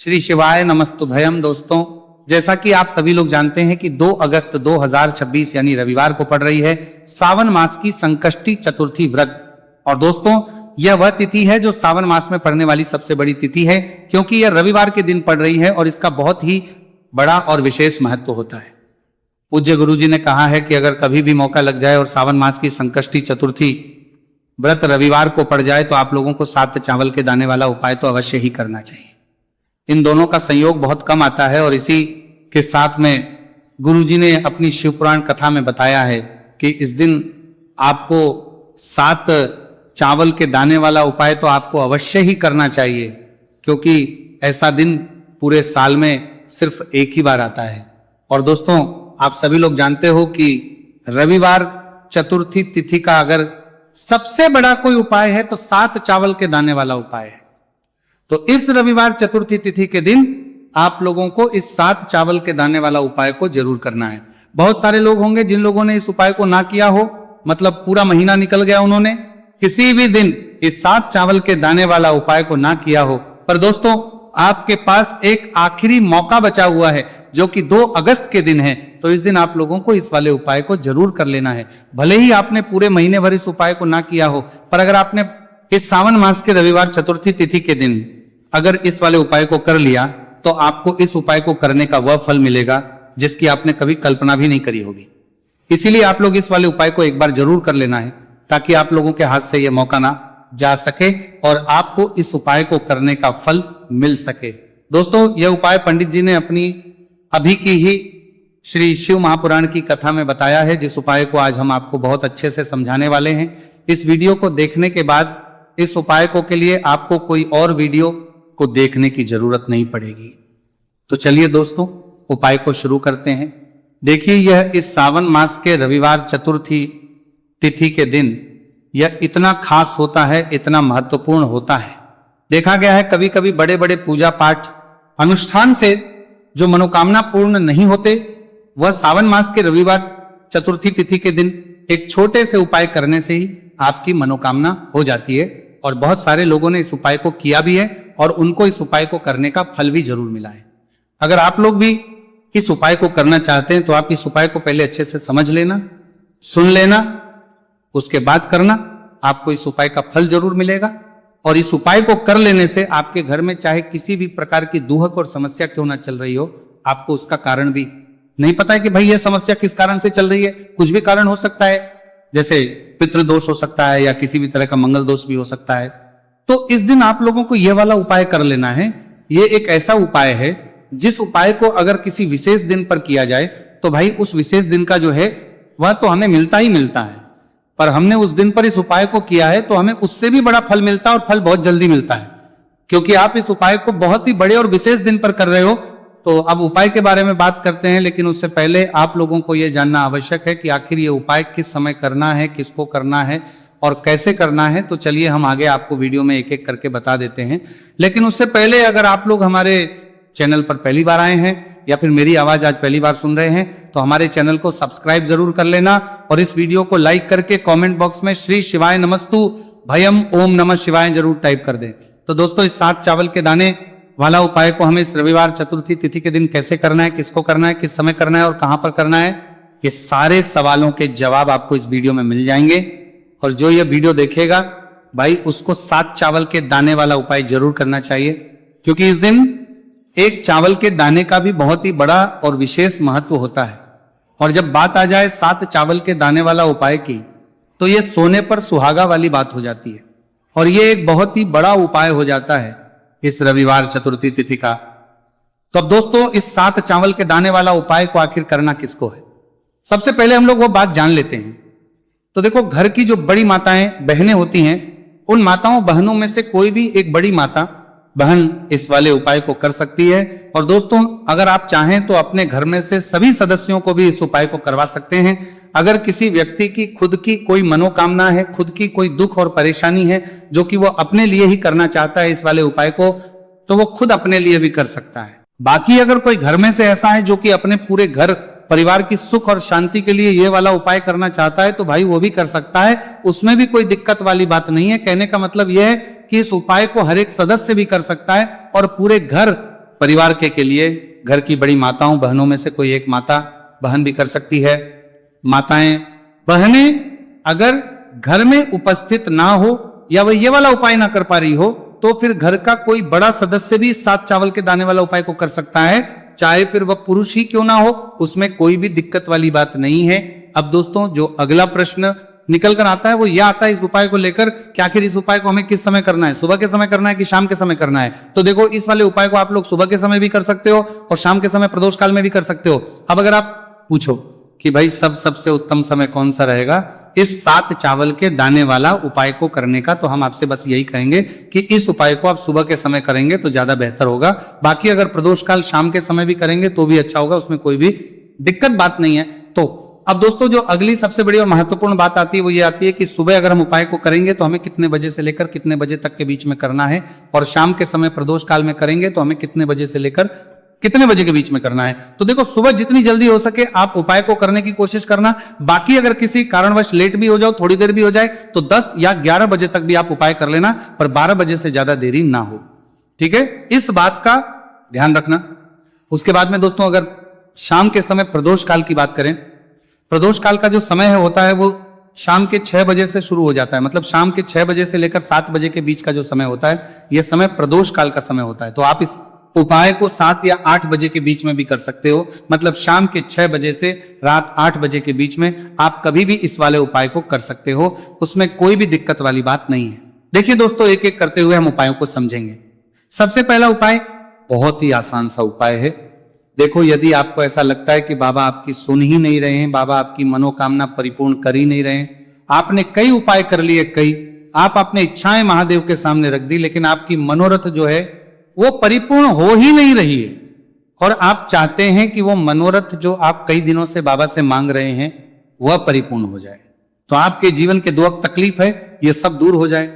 श्री शिवाय नमस्तुभयम। दोस्तों, जैसा कि आप सभी लोग जानते हैं कि 2 अगस्त 2026 यानी रविवार को पड़ रही है सावन मास की संकष्टी चतुर्थी व्रत। और दोस्तों, यह वह तिथि है जो सावन मास में पड़ने वाली सबसे बड़ी तिथि है, क्योंकि यह रविवार के दिन पड़ रही है और इसका बहुत ही बड़ा और विशेष महत्व होता है। पूज्य गुरु जी ने कहा है कि अगर कभी भी मौका लग जाए और सावन मास की संकष्टी चतुर्थी व्रत रविवार को पड़ जाए तो आप लोगों को 7 चावल के दाने वाला उपाय तो अवश्य ही करना चाहिए। इन दोनों का संयोग बहुत कम आता है और इसी के साथ में गुरुजी ने अपनी शिव पुराण कथा में बताया है कि इस दिन आपको 7 चावल के दाने वाला उपाय तो आपको अवश्य ही करना चाहिए, क्योंकि ऐसा दिन पूरे साल में सिर्फ एक ही बार आता है। और दोस्तों, आप सभी लोग जानते हो कि रविवार चतुर्थी तिथि का अगर सबसे बड़ा कोई उपाय है तो 7 चावल के दाने वाला उपाय है। तो इस रविवार चतुर्थी तिथि के दिन आप लोगों को इस 7 चावल के दाने वाला उपाय को जरूर करना है। बहुत सारे लोग होंगे जिन लोगों ने इस उपाय को ना किया हो, मतलब पूरा महीना निकल गया, उन्होंने किसी भी दिन इस 7 चावल के दाने वाला उपाय को ना किया हो। पर दोस्तों, आपके पास एक आखिरी मौका बचा हुआ है जो कि 2 अगस्त के दिन है। तो इस दिन आप लोगों को इस वाले उपाय को जरूर कर लेना है। भले ही आपने पूरे महीने भर इस उपाय को ना किया हो, पर अगर आपने इस सावन मास के रविवार चतुर्थी तिथि के दिन अगर इस वाले उपाय को कर लिया तो आपको इस उपाय को करने का वह फल मिलेगा जिसकी आपने कभी कल्पना भी नहीं करी होगी। इसीलिए आप लोग इस वाले उपाय को एक बार जरूर कर लेना है, ताकि आप लोगों के हाथ से यह मौका ना जा सके और आपको इस उपाय को करने का फल मिल सके। दोस्तों, यह उपाय पंडित जी ने अपनी अभी की ही श्री शिव महापुराण की कथा में बताया है, जिस उपाय को आज हम आपको बहुत अच्छे से समझाने वाले हैं। इस वीडियो को देखने के बाद इस उपाय को के लिए आपको कोई और वीडियो को देखने की जरूरत नहीं पड़ेगी। तो चलिए दोस्तों, उपाय को शुरू करते हैं। देखिए, यह इस सावन मास के रविवार चतुर्थी तिथि के दिन यह इतना खास होता है, इतना महत्वपूर्ण होता है। देखा गया है कभी कभी बड़े बड़े पूजा पाठ अनुष्ठान से जो मनोकामना पूर्ण नहीं होते, वह सावन मास के रविवार चतुर्थी तिथि के दिन एक छोटे से उपाय करने से ही आपकी मनोकामना हो जाती है। और बहुत सारे लोगों ने इस उपाय को किया भी है और उनको इस उपाय को करने का फल भी जरूर मिला है। अगर आप लोग भी इस उपाय को करना चाहते हैं तो आप इस उपाय को पहले अच्छे से समझ लेना, सुन लेना, उसके बाद करना। आपको इस उपाय का फल जरूर मिलेगा। और इस उपाय को कर लेने से आपके घर में चाहे किसी भी प्रकार की दुहक और समस्या क्यों ना चल रही हो, आपको उसका कारण भी नहीं पता है कि भाई यह समस्या किस कारण से चल रही है। कुछ भी कारण हो सकता है, जैसे पितृदोष हो सकता है या किसी भी तरह का मंगल दोष भी हो सकता है। तो इस दिन आप लोगों को यह वाला उपाय कर लेना है। यह एक ऐसा उपाय है जिस उपाय को अगर किसी विशेष दिन पर किया जाए तो भाई उस विशेष दिन का जो है वह तो हमें मिलता ही मिलता है, पर हमने उस दिन पर इस उपाय को किया है तो हमें उससे भी बड़ा फल मिलता है और फल बहुत जल्दी मिलता है, क्योंकि आप इस उपाय को बहुत ही बड़े और विशेष दिन पर कर रहे हो। तो अब उपाय के बारे में बात करते हैं, लेकिन उससे पहले आप लोगों को यह जानना आवश्यक है कि आखिर ये उपाय किस समय करना है, किसको करना है और कैसे करना है। तो चलिए हम आगे आपको वीडियो में एक एक करके बता देते हैं। लेकिन उससे पहले अगर आप लोग हमारे चैनल पर पहली बार आए हैं या फिर मेरी आवाज आज पहली बार सुन रहे हैं तो हमारे चैनल को सब्सक्राइब जरूर कर लेना और इस वीडियो को लाइक करके कमेंट बॉक्स में श्री शिवाय नमस्तु भयम ओम नमः शिवाय जरूर टाइप कर दें। तो दोस्तों, इस 7 चावल के दाने वाला उपाय को हमें इस रविवार चतुर्थी तिथि के दिन कैसे करना है, किसको करना है, किस समय करना है और कहां पर करना है, ये सारे सवालों के जवाब आपको इस वीडियो में मिल जाएंगे। और जो ये वीडियो देखेगा भाई उसको 7 चावल के दाने वाला उपाय जरूर करना चाहिए, क्योंकि इस दिन एक चावल के दाने का भी बहुत ही बड़ा और विशेष महत्व होता है। और जब बात आ जाए 7 चावल के दाने वाला उपाय की, तो यह सोने पर सुहागा वाली बात हो जाती है और यह एक बहुत ही बड़ा उपाय हो जाता है इस रविवार चतुर्थी तिथि का। तो अब दोस्तों, इस 7 चावल के दाने वाला उपाय को आखिर करना किसको है, सबसे पहले हम लोग वो बात जान लेते हैं। तो देखो, घर की जो बड़ी माताएं बहनें होती हैं, उन माताओं बहनों में से कोई भी एक बड़ी माता बहन इस वाले उपाय को कर सकती है। और दोस्तों, अगर आप चाहें तो अपने घर में से सभी सदस्यों को भी इस उपाय को करवा सकते हैं। अगर किसी व्यक्ति की खुद की कोई मनोकामना है, खुद की कोई दुख और परेशानी है जो कि वो अपने लिए ही करना चाहता है इस वाले उपाय को, तो वो खुद अपने लिए भी कर सकता है। बाकी अगर कोई घर में से ऐसा है जो कि अपने पूरे घर परिवार की सुख और शांति के लिए ये वाला उपाय करना चाहता है, तो भाई वो भी कर सकता है, उसमें भी कोई दिक्कत वाली बात नहीं है। कहने का मतलब यह है कि इस उपाय को हर एक सदस्य भी कर सकता है और पूरे घर परिवार के लिए घर की बड़ी माताओं बहनों में से कोई एक माता बहन भी कर सकती है। माताएं बहनें अगर घर में उपस्थित ना हो या वह ये वाला उपाय ना कर पा रही हो तो फिर घर का कोई बड़ा सदस्य भी 7 चावल के दाने वाला उपाय को कर सकता है, चाहे फिर वह पुरुष ही क्यों ना हो, उसमें कोई भी दिक्कत वाली बात नहीं है। अब दोस्तों जो अगला प्रश्न निकल कर आता है वो यह आता है इस उपाय को लेकर कि आखिर इस उपाय को हमें किस समय करना है, सुबह के समय करना है कि शाम के समय करना है। तो देखो इस वाले उपाय को आप लोग सुबह के समय भी कर सकते हो और शाम के समय प्रदोष काल में भी कर सकते हो। अब अगर आप पूछो कि भाई सबसे उत्तम समय कौन सा रहेगा इस 7 चावल के दाने वाला उपाय को करने का, तो हम आपसे बस यही कहेंगे कि इस उपाय को आप सुबह के समय करेंगे तो ज्यादा बेहतर होगा। बाकी अगर प्रदोष काल शाम के समय भी करेंगे तो भी अच्छा होगा, उसमें कोई भी दिक्कत बात नहीं है। तो अब दोस्तों जो अगली सबसे बड़ी और महत्वपूर्ण बात आती है वो ये आती है कि सुबह अगर हम उपाय को करेंगे तो हमें कितने बजे से लेकर कितने बजे तक के बीच में करना है, और शाम के समय प्रदोष काल में करेंगे तो हमें कितने बजे से लेकर कितने बजे के बीच में करना है। तो देखो सुबह जितनी जल्दी हो सके आप उपाय को करने की कोशिश करना। बाकी अगर किसी कारणवश लेट भी हो जाओ, थोड़ी देर भी हो जाए, तो 10 या 11 बजे तक भी आप उपाय कर लेना, पर 12 बजे से ज्यादा देरी ना हो। ठीक है, इस बात का ध्यान रखना। उसके बाद में दोस्तों अगर शाम के समय प्रदोष काल की बात करें, प्रदोष काल का जो समय होता है वो शाम के 6 बजे से शुरू हो जाता है। मतलब शाम के 6 बजे से लेकर 7 बजे के बीच का जो समय होता है यह समय प्रदोष काल का समय होता है। तो आप इस उपाय को 7 या 8 बजे के बीच में भी कर सकते हो। मतलब शाम के 6 बजे से रात 8 बजे के बीच में आप कभी भी इस वाले उपाय को कर सकते हो, उसमें कोई भी दिक्कत वाली बात नहीं है। देखिए दोस्तों एक एक करते हुए हम उपायों को समझेंगे। सबसे पहला उपाय बहुत ही आसान सा उपाय है। देखो यदि आपको ऐसा लगता है कि बाबा आपकी सुन ही नहीं रहे हैं, बाबा आपकी मनोकामना परिपूर्ण कर ही नहीं रहे हैं, आपने कई उपाय कर लिए, आप अपनी इच्छाएं महादेव के सामने रख दी, लेकिन आपकी मनोरथ जो है वो परिपूर्ण हो ही नहीं रही है, और आप चाहते हैं कि वो मनोरथ जो आप कई दिनों से बाबा से मांग रहे हैं वह परिपूर्ण हो जाए, तो आपके जीवन के दुख तकलीफ है ये सब दूर हो जाए।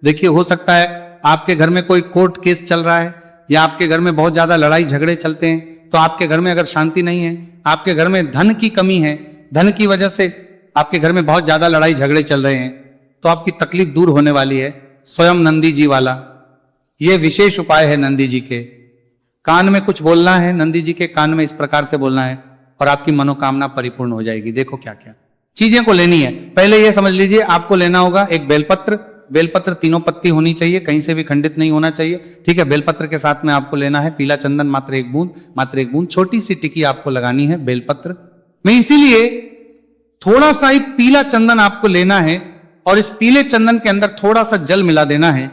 देखिए हो सकता है आपके घर में कोई कोर्ट केस चल रहा है या आपके घर में बहुत ज्यादा लड़ाई झगड़े चलते हैं, तो आपके घर में अगर शांति नहीं है, आपके घर में धन की कमी है, धन की वजह से आपके घर में बहुत ज्यादा लड़ाई झगड़े चल रहे हैं, तो आपकी तकलीफ दूर होने वाली है। स्वयं नंदी जी वाला ये विशेष उपाय है। नंदी जी के कान में कुछ बोलना है, नंदी जी के कान में इस प्रकार से बोलना है और आपकी मनोकामना परिपूर्ण हो जाएगी। देखो क्या क्या चीजें को लेनी है। पहले ये समझ लीजिए आपको लेना होगा एक बेलपत्र। बेलपत्र 3 पत्ती होनी चाहिए, कहीं से भी खंडित नहीं होना चाहिए। ठीक है, बेलपत्र के साथ में आपको लेना है पीला चंदन मात्र एक बूंद, छोटी सी टिकी आपको लगानी है बेलपत्र में। इसीलिए थोड़ा सा ही पीला चंदन आपको लेना है और इस पीले चंदन के अंदर थोड़ा सा जल मिला देना है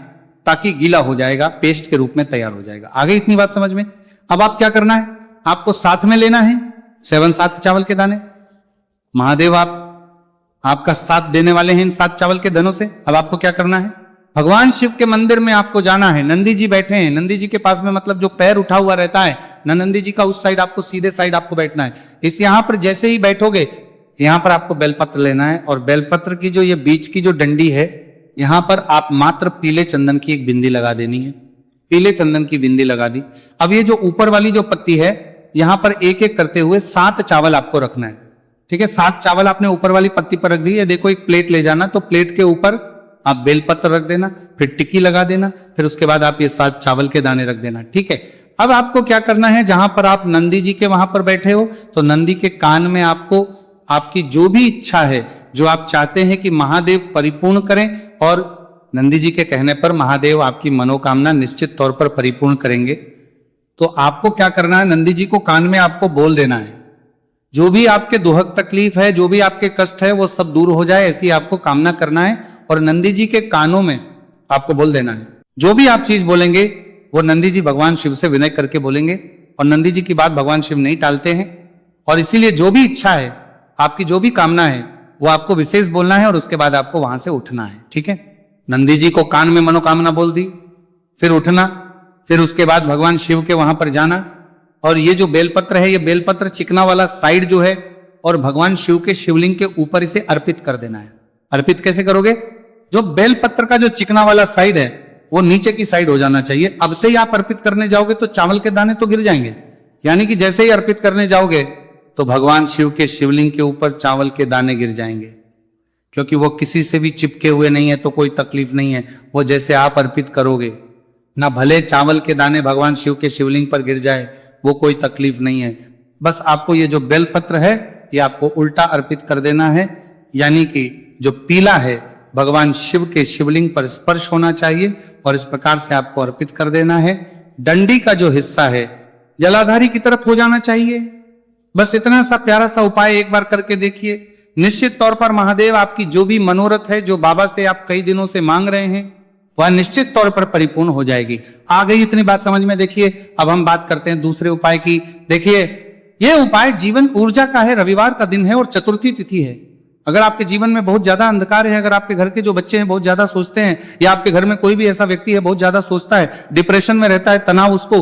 ताकि गीला हो जाएगा, पेस्ट के रूप में तैयार हो जाएगा। आगे इतनी बात समझ में। अब आप क्या करना है, आपको साथ में लेना है 7 चावल के दाने। महादेव आपका साथ देने वाले हैं इन 7 चावल के दानों से। अब आपको क्या करना है, भगवान शिव के मंदिर में आपको जाना है। नंदी जी बैठे हैं, नंदी जी के पास में मतलब जो पैर उठा हुआ रहता है ना नंदी जी का, उस साइड आपको सीधे साइड आपको बैठना है। इस यहां पर जैसे ही बैठोगे यहां पर आपको बेलपत्र लेना है और बेलपत्र की जो ये बीच की जो डंडी है यहां पर आप मात्र पीले चंदन की एक बिंदी लगा देनी है। पीले चंदन की बिंदी लगा दी। अब ये जो ऊपर वाली जो पत्ती है यहां पर एक एक करते हुए 7 चावल आपको रखना है। ठीक है, 7 चावल आपने ऊपर वाली पत्ती पर रख दी है। देखो एक प्लेट ले जाना, तो प्लेट के ऊपर आप बेलपत्र रख देना, फिर टिक्की लगा देना, फिर उसके बाद आप ये 7 चावल के दाने रख देना। ठीक है, अब आपको क्या करना है, जहां पर आप नंदी जी के वहां पर बैठे हो तो नंदी के कान में आपको आपकी जो भी इच्छा है, जो आप चाहते हैं कि महादेव परिपूर्ण करें, और नंदी जी के कहने पर महादेव आपकी मनोकामना निश्चित तौर पर परिपूर्ण करेंगे, तो आपको क्या करना है, नंदी जी को कान में आपको बोल देना है जो भी आपके दुहक तकलीफ है, जो भी आपके कष्ट है वो सब दूर हो जाए, ऐसी आपको कामना करना है। और नंदी जी के कानों में आपको बोल देना है। जो भी आप चीज बोलेंगे वो नंदी जी भगवान शिव से विनय करके बोलेंगे, और नंदी जी की बात भगवान शिव नहीं टालते हैं, और इसीलिए जो भी इच्छा है, आपकी जो भी कामना है वो आपको विशेष बोलना है और उसके बाद आपको वहां से उठना है। ठीक है, नंदी जी को कान में मनोकामना बोल दी, फिर उठना, फिर उसके बाद भगवान शिव के वहां पर जाना, और ये जो बेलपत्र है ये बेलपत्र चिकना वाला साइड जो है और भगवान शिव के शिवलिंग के ऊपर इसे अर्पित कर देना है। अर्पित कैसे करोगे, जो बेलपत्र का जो चिकना वाला साइड है वो नीचे की साइड हो जाना चाहिए। अब से ही आप अर्पित करने जाओगे तो चावल के दाने तो गिर जाएंगे, यानी कि जैसे ही अर्पित करने जाओगे तो भगवान शिव के शिवलिंग के ऊपर चावल के दाने गिर जाएंगे, क्योंकि वो किसी से भी चिपके हुए नहीं है तो कोई तकलीफ नहीं है। वो जैसे आप अर्पित करोगे ना भले चावल के दाने भगवान शिव के शिवलिंग पर गिर जाए, वो कोई तकलीफ नहीं है। बस आपको ये जो बेलपत्र है ये आपको उल्टा अर्पित कर देना है, यानी कि जो पीला है भगवान शिव के शिवलिंग पर स्पर्श होना चाहिए और इस प्रकार से आपको अर्पित कर देना है। डंडी का जो हिस्सा है जलाधारी की तरफ हो जाना चाहिए। बस इतना सा प्यारा सा उपाय एक बार करके देखिए। निश्चित तौर पर महादेव आपकी जो भी मनोरथ है, जो बाबा से आप कई दिनों से मांग रहे हैं, वह निश्चित तौर पर परिपूर्ण हो जाएगी। आ गई इतनी बात समझ में? देखिए अब हम बात करते हैं दूसरे उपाय की। देखिए यह उपाय जीवन ऊर्जा का है, रविवार का दिन है और चतुर्थी तिथि है। अगर आपके जीवन में बहुत ज्यादा अंधकार है, अगर आपके घर के जो बच्चे हैं बहुत ज्यादा सोचते हैं, या आपके घर में कोई भी ऐसा व्यक्ति है बहुत ज्यादा सोचता है, डिप्रेशन में रहता है, तनाव उसको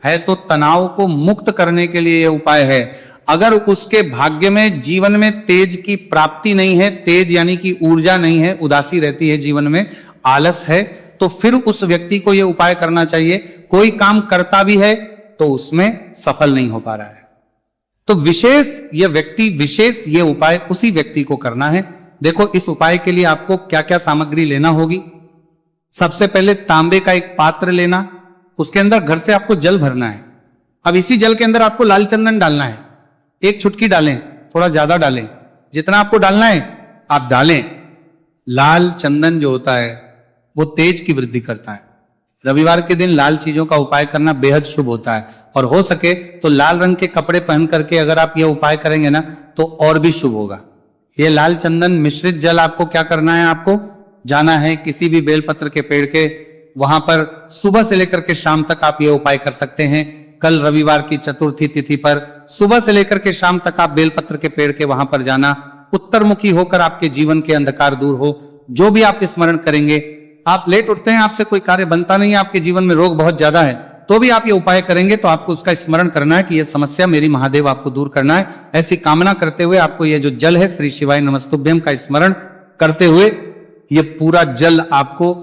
है, तो तनाव को मुक्त करने के लिए यह उपाय है। अगर उसके भाग्य में जीवन में तेज की प्राप्ति नहीं है, तेज यानी कि ऊर्जा नहीं है, उदासी रहती है जीवन में, आलस है, तो फिर उस व्यक्ति को यह उपाय करना चाहिए। कोई काम करता भी है तो उसमें सफल नहीं हो पा रहा है, तो विशेष ये उपाय उसी व्यक्ति को करना है। देखो इस उपाय के लिए आपको क्या क्या सामग्री लेना होगी। सबसे पहले तांबे का एक पात्र लेना, उसके अंदर घर से आपको जल भरना है। अब इसी जल के अंदर आपको लाल चंदन डालना है। एक चुटकी डालें, थोड़ा ज्यादा डालें, जितना आपको डालना है आप डालें। लाल चंदन जो होता है वो तेज की वृद्धि करता है। रविवार के दिन लाल चीजों का उपाय करना बेहद शुभ होता है, और हो सके तो लाल रंग के कपड़े पहन करके अगर आप ये उपाय करेंगे ना तो और भी शुभ होगा। ये लाल चंदन मिश्रित जल आपको क्या करना है, आपको जाना है किसी भी बेलपत्र के पेड़ के वहां पर, सुबह से लेकर के शाम तक आप ये उपाय कर सकते हैं। कल रविवार की चतुर्थी तिथि पर सुबह से लेकर के शाम तक आप बेलपत्र के पेड़ के वहां पर जाना, उत्तरमुखी होकर आपके जीवन के अंधकार दूर हो। जो भी आप स्मरण करेंगे, आप लेट उठते हैं, आपसे कोई कार्य बनता नहीं है, आपके जीवन में रोग बहुत ज्यादा है, तो भी आप ये उपाय करेंगे तो आपको उसका स्मरण करना है कि ये समस्या मेरी महादेव आपको दूर करना है। ऐसी कामना करते हुए आपको ये जो जल है श्री शिवाय नमस्तुभ्यम का स्मरण करते हुए ये पूरा जल आपको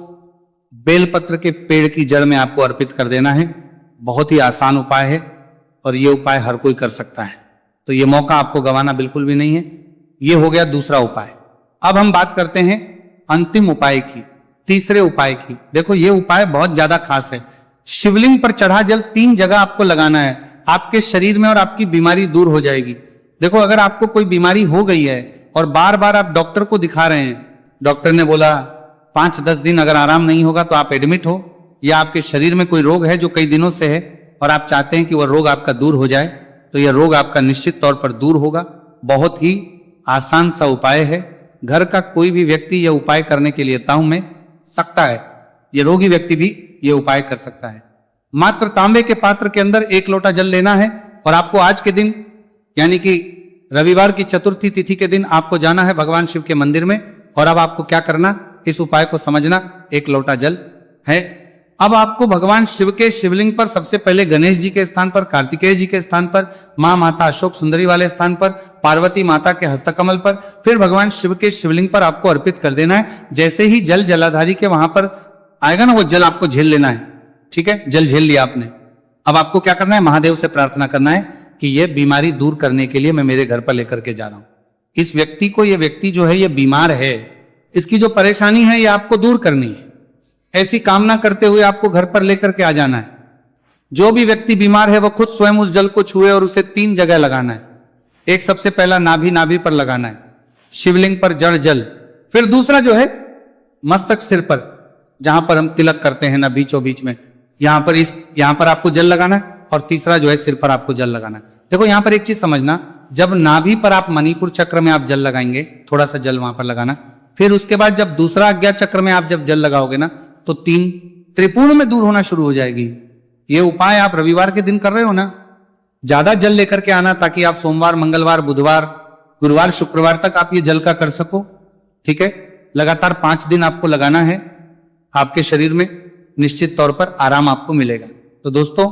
बेलपत्र के पेड़ की जड़ में आपको अर्पित कर देना है। बहुत ही आसान उपाय है और ये उपाय हर कोई कर सकता है, तो ये मौका आपको गंवाना बिल्कुल भी नहीं है। ये हो गया दूसरा उपाय। अब हम बात करते हैं अंतिम उपाय की, तीसरे उपाय की। देखो ये उपाय बहुत ज्यादा खास है। शिवलिंग पर चढ़ा जल 3 जगह आपको लगाना है, आपके शरीर में, और आपकी बीमारी दूर हो जाएगी। देखो अगर आपको कोई बीमारी हो गई है और बार बार आप डॉक्टर को दिखा रहे हैं, डॉक्टर ने बोला 5-10 दिन अगर आराम नहीं होगा तो आप एडमिट हो, या आपके शरीर में कोई रोग है जो कई दिनों से है और आप चाहते हैं कि वह रोग आपका दूर हो जाए, तो यह रोग आपका निश्चित तौर पर दूर होगा। बहुत ही आसान सा उपाय है, घर का कोई भी व्यक्ति यह उपाय करने के लिए ताऊ में सकता है, ये रोगी व्यक्ति भी ये उपाय कर सकता है। मात्र तांबे के पात्र के अंदर 1 लोटा जल लेना है और आपको आज के दिन यानी कि रविवार की चतुर्थी तिथि के दिन आपको जाना है भगवान शिव के मंदिर में। और अब आपको क्या करना, इस उपाय को समझना। 1 लोटा जल है, अब आपको भगवान शिव के शिवलिंग पर सबसे पहले गणेश जी के स्थान पर, कार्तिकेय जी के स्थान पर, मां माता अशोक सुंदरी वाले स्थान पर, पार्वती माता के हस्तकमल पर, फिर भगवान शिव के शिवलिंग पर आपको अर्पित कर देना है। जैसे ही जल जलाधारी के वहां पर आएगा ना, वो जल आपको झेल लेना है। ठीक है, जल झेल लिया आपने। अब आपको क्या करना है, महादेव से प्रार्थना करना है कि ये बीमारी दूर करने के लिए मैं मेरे घर पर लेकर के जा रहा हूं इस व्यक्ति को। ये व्यक्ति जो है ये बीमार है, इसकी जो परेशानी है ये आपको दूर करनी है। ऐसी कामना करते हुए आपको घर पर लेकर के आ जाना है। जो भी व्यक्ति बीमार है वो खुद स्वयं उस जल को छुए और उसे 3 जगह लगाना है। एक सबसे पहला नाभि पर लगाना है, शिवलिंग पर जड़ जल। फिर दूसरा जो है मस्तक सिर पर, जहां पर हम तिलक करते हैं ना बीचों बीच में, यहां पर आपको जल लगाना है। और तीसरा जो है सिर पर आपको जल लगाना है। देखो यहां पर एक चीज समझना, जब नाभि पर आप मणिपुर चक्र में आप जल लगाएंगे, थोड़ा सा जल वहां पर लगाना, फिर उसके बाद जब दूसरा अज्ञात चक्र में आप जब जल लगाओगे ना तो 3 त्रिपुर्ण में दूर होना शुरू हो जाएगी। ये उपाय आप रविवार के दिन कर रहे हो ना, ज्यादा जल लेकर के आना ताकि आप सोमवार, मंगलवार, बुधवार, गुरुवार, शुक्रवार तक आप ये जल का कर सको। ठीक है, लगातार 5 दिन आपको लगाना है। आपके शरीर में निश्चित तौर पर आराम आपको मिलेगा। तो दोस्तों